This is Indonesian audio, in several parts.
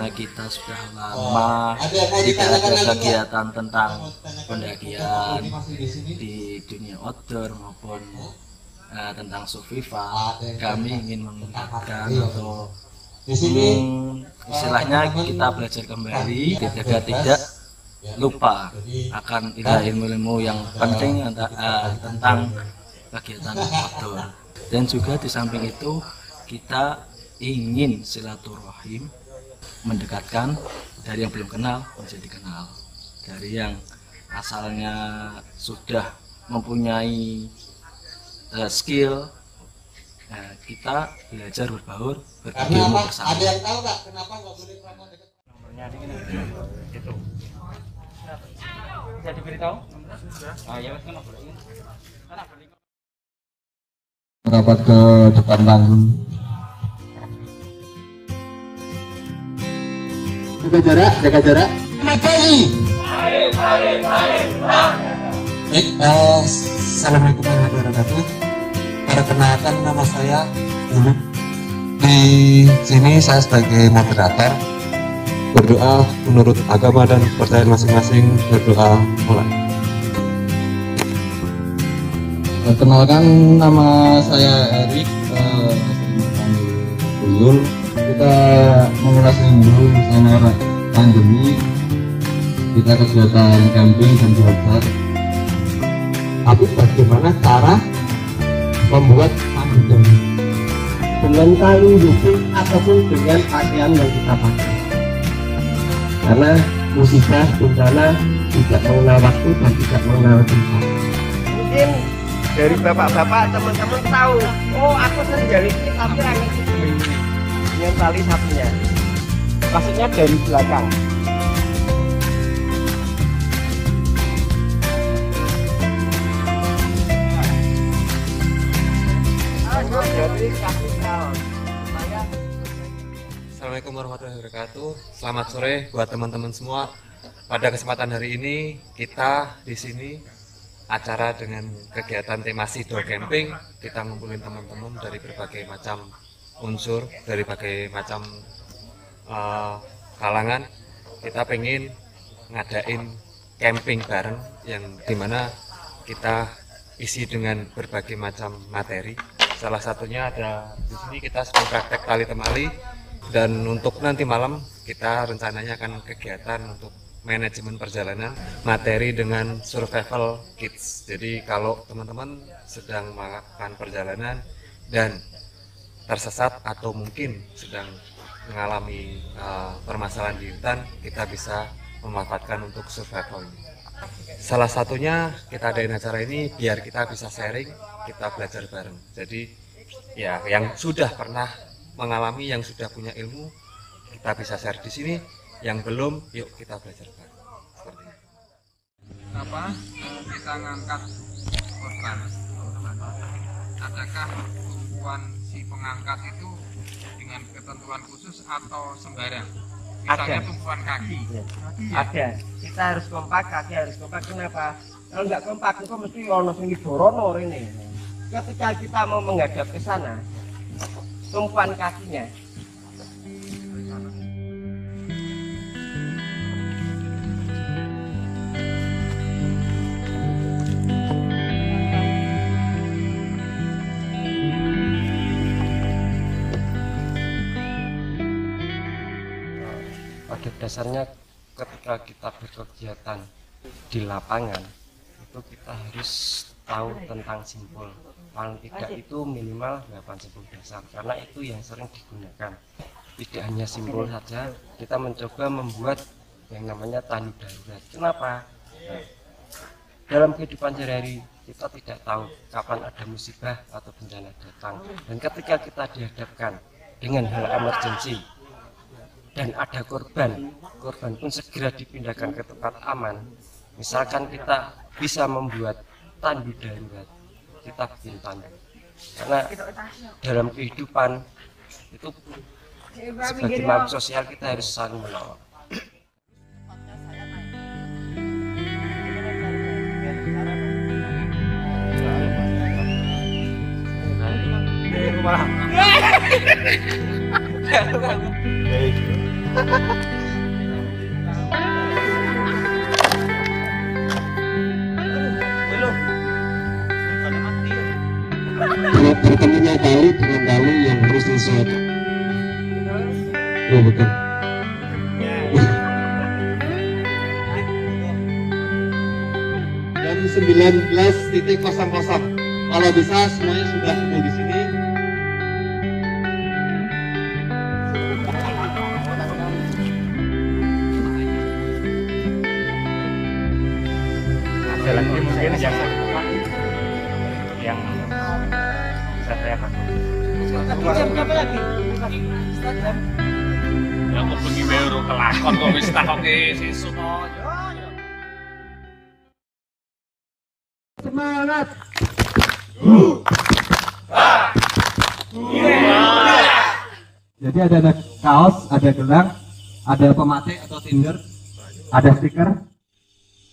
karena kita sudah lama tidak ada kegiatan tentang pendakian di dunia outdoor maupun tentang survival. Kami ingin mengingatkan atau istilahnya kita belajar kembali agar tidak lupa akan ilmu-ilmu yang penting tentang kegiatan outdoor. Dan juga di samping itu kita ingin silaturahim, mendekatkan dari yang belum kenal menjadi kenal, dari yang asalnya sudah mempunyai skill, kita belajar berbaur, berbagi ilmu bersama. Ada yang tahu nggak kenapa nggak boleh promo dekat nomornya itu bisa diberitahu? Ya mas, kan boleh. Merapat ke depan panggung. Jaga jarak. Materi. Baik, assalamualaikum warahmatullahi wabarakatuh. Perkenalkan, nama saya Dulu. Di sini saya sebagai moderator berdoa menurut agama dan kepercayaan masing-masing. Berdoa mulai. Perkenalkan, nama saya Erik, Uyul. Kita mengulas dulu sama pandemi, kita kegiatan camping dan belajar. Tapi bagaimana cara membuat tanggung dengan tali bukti ataupun dengan pakaian yang kita pakai, karena musibah bencana tidak mengenal waktu dan tidak mengenal tempat. Mungkin dari bapak-bapak teman-teman tahu, oh aku sering jari ini tapi rangi dengan tali satunya, maksudnya dari belakang. Assalamualaikum warahmatullahi wabarakatuh. Selamat sore buat teman-teman semua. Pada kesempatan hari ini kita di sini acara dengan kegiatan tema Sidol Camping. Kita ngumpulin teman-teman dari berbagai macam unsur, dari berbagai macam kalangan. Kita pengen ngadain camping bareng yang dimana kita isi dengan berbagai macam materi. Salah satunya ada di sini kita sedang praktek tali temali, dan untuk nanti malam kita rencananya akan kegiatan untuk manajemen perjalanan, materi dengan survival kits. Jadi kalau teman-teman sedang melakukan perjalanan dan tersesat atau mungkin sedang mengalami permasalahan di hutan, kita bisa memanfaatkan untuk survival ini. Salah satunya kita adain acara ini biar kita bisa sharing, kita belajar bareng. Jadi ya yang sudah pernah mengalami, yang sudah punya ilmu, kita bisa share di sini. Yang belum, yuk kita belajar bareng. Seperti itu. Apa kita ngangkat korban? Adakah tumpuan si pengangkat itu dengan ketentuan khusus atau sembarang? Misalnya tumpuan kaki. Ada. Kita harus kompak, kaki harus kompak. Kenapa? Kalau nggak kompak itu mesti ono sing dorono ini. Ketika kita mau menghadap ke sana, tumpuan kakinya pada dasarnya ketika kita berkegiatan di lapangan itu kita harus tahu tentang simbol, paling tidak itu minimal 8 simbol dasar, karena itu yang sering digunakan. Tidak hanya simbol saja, kita mencoba membuat yang namanya tanda darurat. Kenapa? Nah, dalam kehidupan sehari-hari kita tidak tahu kapan ada musibah atau bencana datang, dan ketika kita dihadapkan dengan hal emergensi dan ada korban pun segera dipindahkan ke tempat aman. Misalkan kita bisa membuat tandu darurat, kita bikin tandu, karena dalam kehidupan itu sebagai makhluk sosial kita harus saling menolong. Bertemunya kali dengan kali yang harus disesuaikan. Oh betul. Jam 19.00. Kalau bisa semuanya sudah kumpul di sini. Ada lagi mungkin yang bisa saya bantu. Ya kok bengi bae ora kelakon kok wis takoke sesuk to. Semangat. Jadi ada kaos, ada gelang, ada pemate atau tinder, ada stiker.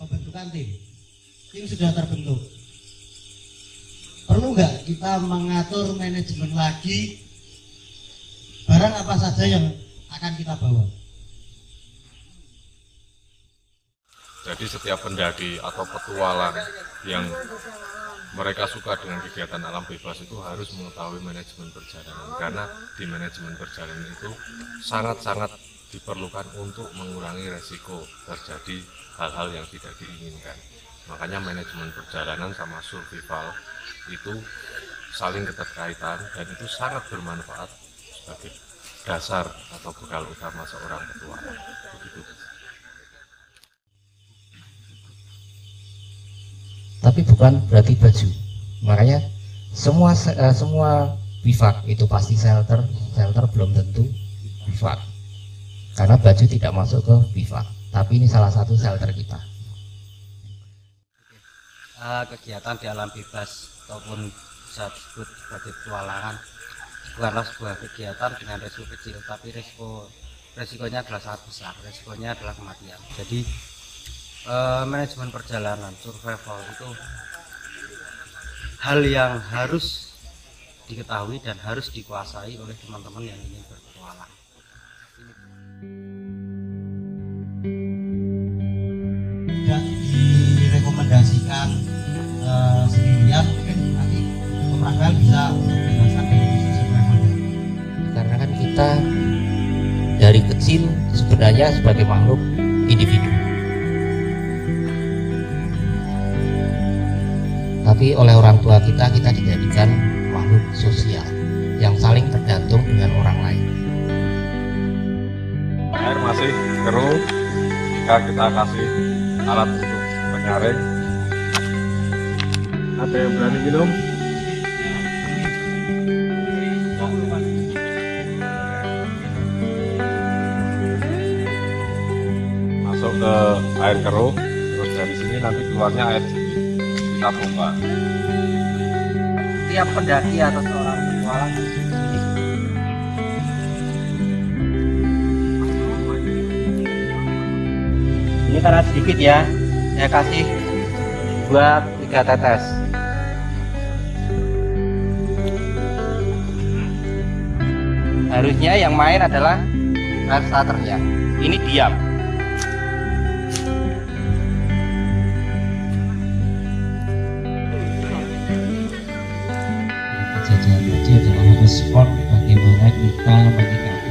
Pembentukan tim sudah terbentuk. Perlu nggak kita mengatur manajemen lagi barang apa saja yang akan kita bawa? Jadi setiap pendaki atau petualang yang mereka suka dengan kegiatan alam bebas itu harus mengetahui manajemen perjalanan, karena di manajemen perjalanan itu sangat-sangat diperlukan untuk mengurangi resiko terjadi hal-hal yang tidak diinginkan. Makanya manajemen perjalanan sama survival itu saling keterkaitan dan itu sangat bermanfaat sebagai dasar atau bekal utama seorang petualang. Begitu. Tapi bukan berarti baju. Makanya semua bivak itu pasti shelter belum tentu bivak. Karena baju tidak masuk ke bivak. Tapi ini salah satu shelter kita. Kegiatan di alam bebas ataupun bisa disebut sebagai petualangan bukanlah sebuah kegiatan dengan resiko kecil, tapi resikonya adalah sangat besar. Resikonya adalah kematian. Jadi manajemen perjalanan survival itu hal yang harus diketahui dan harus dikuasai oleh teman-teman yang ingin berpetualang. Tidak direkomendasikan sendirian, mungkin nanti pemragal bisa menjelaskan dari sisi survival. Karena kan kita dari kecil sebenarnya sebagai makhluk individu. Tapi oleh orang tua kita dijadikan makhluk sosial yang saling tergantung dengan orang lain. Air masih keruh, jika kita kasih alat untuk menyaring. Ada yang berani minum? Masuk ke air keruh, terus dari sini nanti keluarnya air jernih. Kita pompa. Tiap pendaki atau seorang petualang ini karena sedikit ya, saya kasih buat 3 tetes. Harusnya yang main adalah air starternya. Ini diam. Kejadian tadi adalah respon bagaimana kita menyikapi.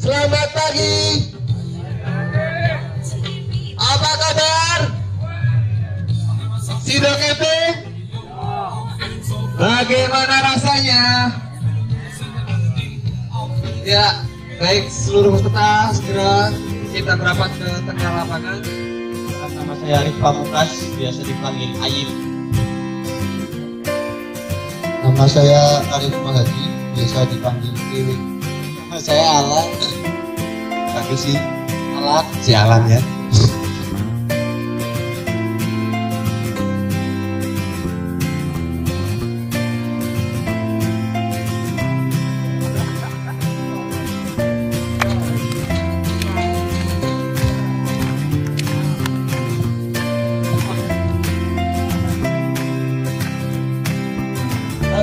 Selamat pagi. Apa kabar? Sido camping? Bagaimana rasanya? Ya, baik seluruh peserta segera kita merapat ke tengah lapangan. Nama saya Arif Pamungkas, biasa dipanggil Ayib. Nama saya Arif Mahadi, biasa dipanggil Kiwi. Nama saya Alan. Bagus sih, Alan. Si Alan ya.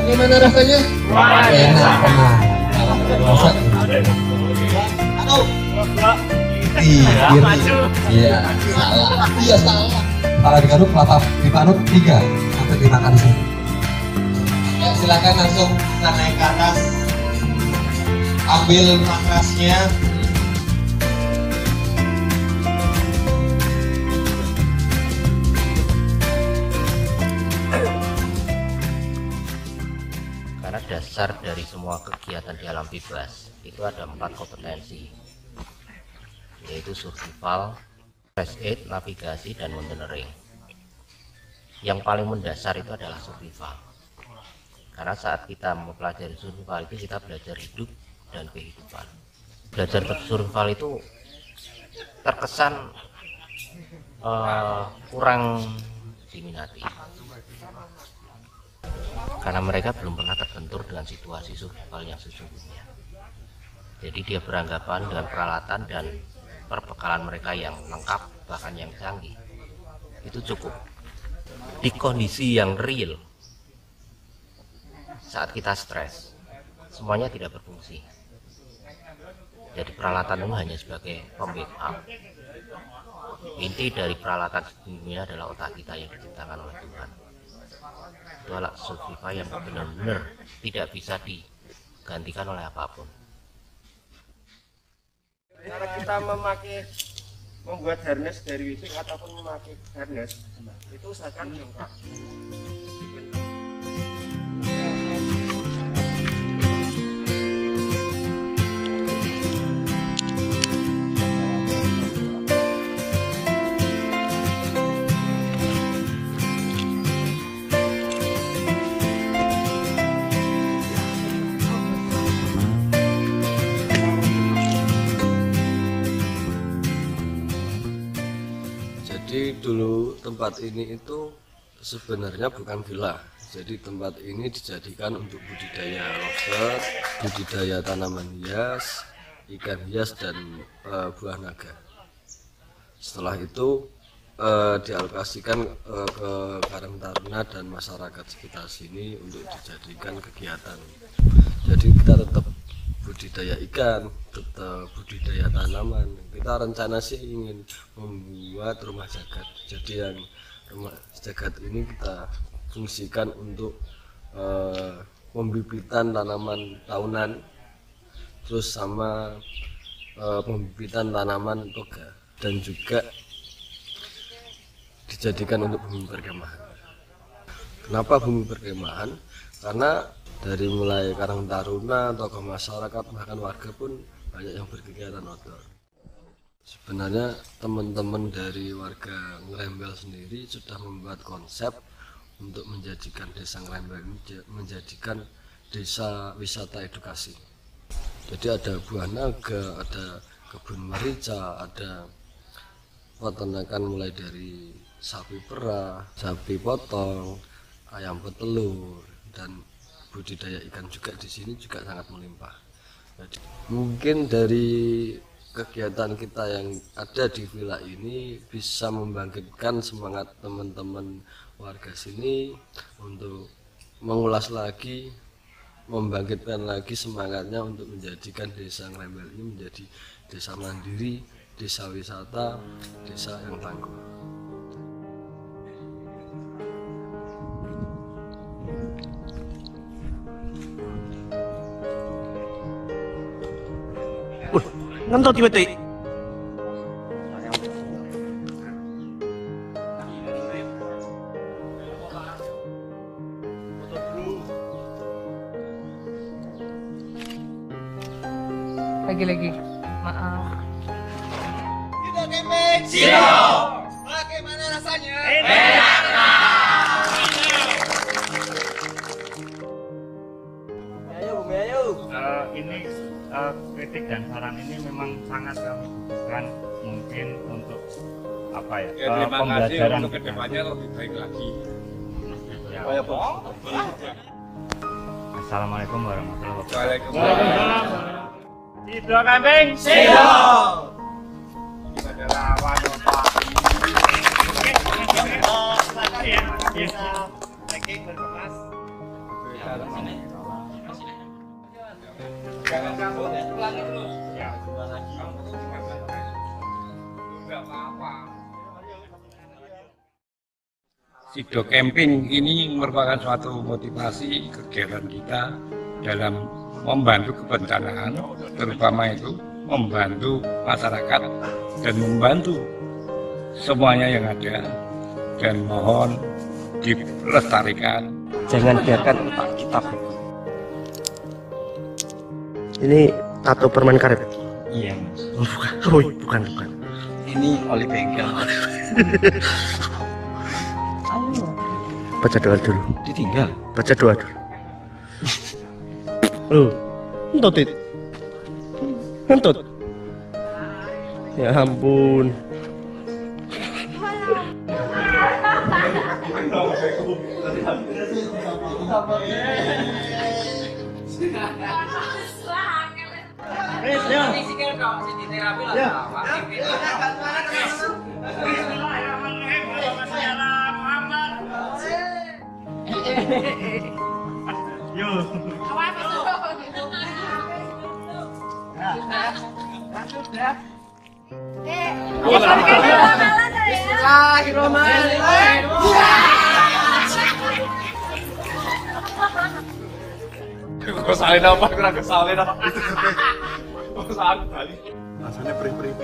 Bagaimana rasanya? Enak tenang. Masak. Aduh. Iya, salah. Iya salah. Kepala digaruk, mata dipanut 3 sampai 5 kali sini. Ya silakan langsung kita naik ke atas. Ambil matrasnya. Karena dasar dari semua kegiatan di alam bebas itu ada 4 kompetensi, yaitu survival, first aid, navigasi, dan mountaineering. Yang paling mendasar itu adalah survival, karena saat kita mempelajari survival itu kita belajar hidup dan kehidupan. Belajar survival itu terkesan kurang diminati, karena mereka belum pernah terbentur dengan situasi survival yang sesungguhnya. Jadi dia beranggapan dengan peralatan dan perbekalan mereka yang lengkap, bahkan yang canggih, itu cukup. Di kondisi yang real, saat kita stres, semuanya tidak berfungsi. Jadi peralatan itu hanya sebagai pembackup. Inti dari peralatan ini adalah otak kita yang diciptakan oleh Tuhan. Itu alat survival yang benar-benar tidak bisa digantikan oleh apapun. Cara kita membuat harness dari wisik ataupun memakai harness itu usahakan jongkok. Jadi dulu tempat ini itu sebenarnya bukan villa. Jadi tempat ini dijadikan untuk budidaya lobster, budidaya tanaman hias, ikan hias, dan buah naga. Setelah itu dialokasikan ke Karang Taruna dan masyarakat sekitar sini untuk dijadikan kegiatan. Jadi kita tetap budidaya ikan, tetap budidaya tanaman. Kita rencana sih ingin membuat rumah jagat. Jadi yang rumah jagat ini kita fungsikan untuk pembibitan tanaman tahunan, terus sama pembibitan tanaman toga, dan juga dijadikan untuk bumi perkemahan. Kenapa bumi perkemahan? Karena dari mulai Karang Taruna, tokoh masyarakat, bahkan warga pun banyak yang berkegiatan outdoor. Sebenarnya teman-teman dari warga Ngrembel sendiri sudah membuat konsep untuk menjadikan desa Ngrembel ini menjadikan desa wisata edukasi. Jadi ada buah naga, ada kebun merica, ada peternakan mulai dari sapi perah, sapi potong, ayam petelur, dan budidaya ikan juga di sini juga sangat melimpah. Jadi, mungkin dari kegiatan kita yang ada di villa ini bisa membangkitkan semangat teman-teman warga sini untuk mengulas lagi, membangkitkan lagi semangatnya untuk menjadikan desa Ngrembel ini menjadi desa mandiri, desa wisata, desa yang tangguh. Ngentut tiba-tiba. Lagi-lagi. Maaf. Kita camping. Siap. Bagaimana rasanya? Enak. Ini kritik dan saran ini memang sangat kami butuhkan, mungkin untuk apa ya, pembelajaran untuk kedepannya lebih baik lagi. Assalamualaikum warahmatullahi wabarakatuh. Waalaikumsalam. Sido kambing. Sido. Ini adalah waduh Pak. Daging berkemas. Jangan kamu ulangi terus. Ya. Enggak apa-apa. Sido Camping ini merupakan suatu motivasi kegiatan kita dalam membantu kebencanaan, terutama itu membantu masyarakat dan membantu semuanya yang ada, dan mohon dilestarikan. Jangan biarkan otak kita. Ini tato permen karet. Iya mas. Oh, bukan. Ini oli bengkel. Baca doa dulu. Ditinggal. Baca doa dulu. Oh, entot. Entot. Ya ampun. Kesalin apa? Kurang kesalin apa? Kesalin balik. Rasanya perih-perih.